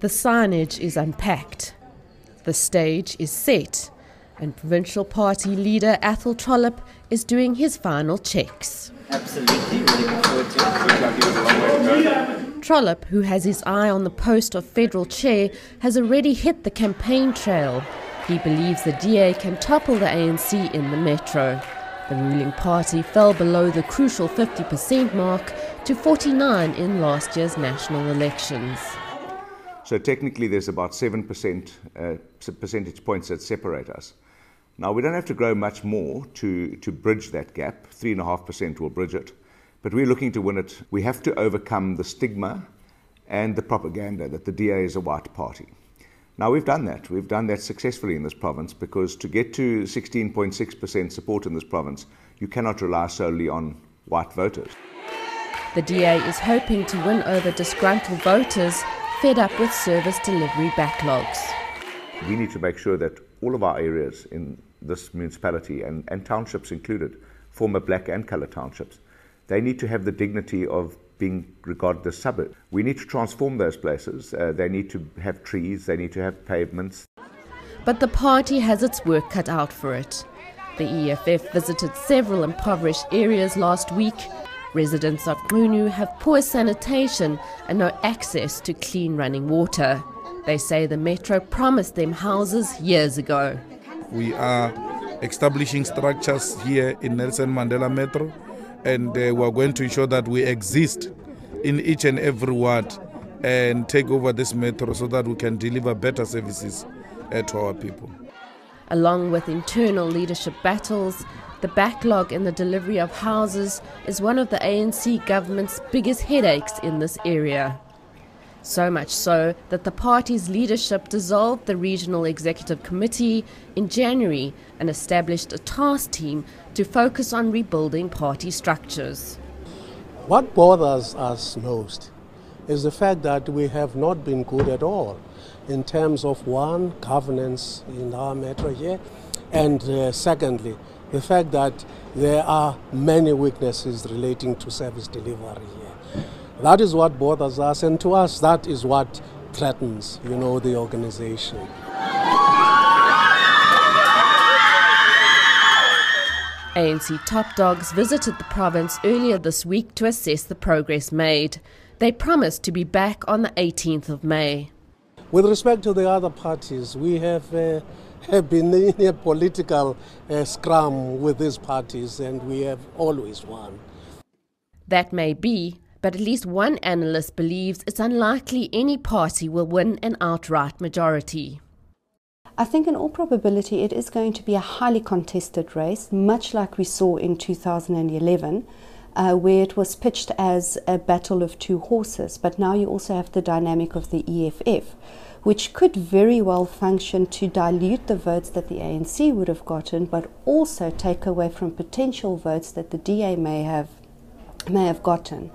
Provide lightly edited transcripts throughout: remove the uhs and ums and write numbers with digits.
The signage is unpacked. The stage is set. And Provincial Party leader Athol Trollip is doing his final checks. Absolutely, we're looking forward to it. Looks like there's a long way to go. Trollip, who has his eye on the post of federal chair, has already hit the campaign trail. He believes the DA can topple the ANC in the Metro. The ruling party fell below the crucial 50% mark to 49 in last year's national elections. So technically there's about 7% percentage points that separate us. Now, we don't have to grow much more to bridge that gap. 3.5% will bridge it. But we're looking to win it. We have to overcome the stigma and the propaganda that the DA is a white party. Now, we've done that. We've done that successfully in this province, because to get to 16.6% support in this province, you cannot rely solely on white voters. The DA is hoping to win over disgruntled voters fed up with service delivery backlogs. We need to make sure that all of our areas in this municipality, and townships included, former black and coloured townships, they need to have the dignity of being regarded as suburbs. We need to transform those places. They need to have trees, they need to have pavements. But the party has its work cut out for it. The EFF visited several impoverished areas last week. Residents of Ngunu have poor sanitation and no access to clean running water. They say the Metro promised them houses years ago. We are establishing structures here in Nelson Mandela Metro, and we are going to ensure that we exist in each and every ward and take over this metro so that we can deliver better services to our people. Along with internal leadership battles, the backlog in the delivery of houses is one of the ANC government's biggest headaches in this area. So much so that the party's leadership dissolved the Regional Executive Committee in January and established a task team to focus on rebuilding party structures. What bothers us most is the fact that we have not been good at all in terms of, one, governance in our metro here, and secondly, the fact that there are many weaknesses relating to service delivery here. That is what bothers us, and to us that is what threatens, the organization. ANC top dogs visited the province earlier this week to assess the progress made. They promised to be back on the 18th of May. With respect to the other parties, we have been in a political scrum with these parties, and we have always won. That may be, but at least one analyst believes it's unlikely any party will win an outright majority. I think in all probability it is going to be a highly contested race, much like we saw in 2011, where it was pitched as a battle of two horses. But now you also have the dynamic of the EFF, which could very well function to dilute the votes that the ANC would have gotten, but also take away from potential votes that the DA may have gotten.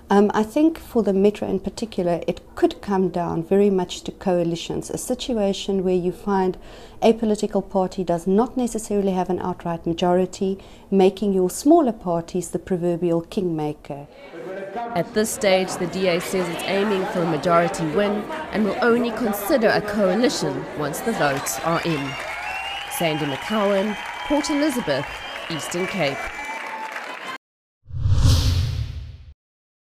I think for the Metro in particular, it could come down very much to coalitions, a situation where you find a political party does not necessarily have an outright majority, making your smaller parties the proverbial kingmaker. At this stage, the DA says it's aiming for a majority win and will only consider a coalition once the votes are in. Sandy McCowan, Port Elizabeth, Eastern Cape.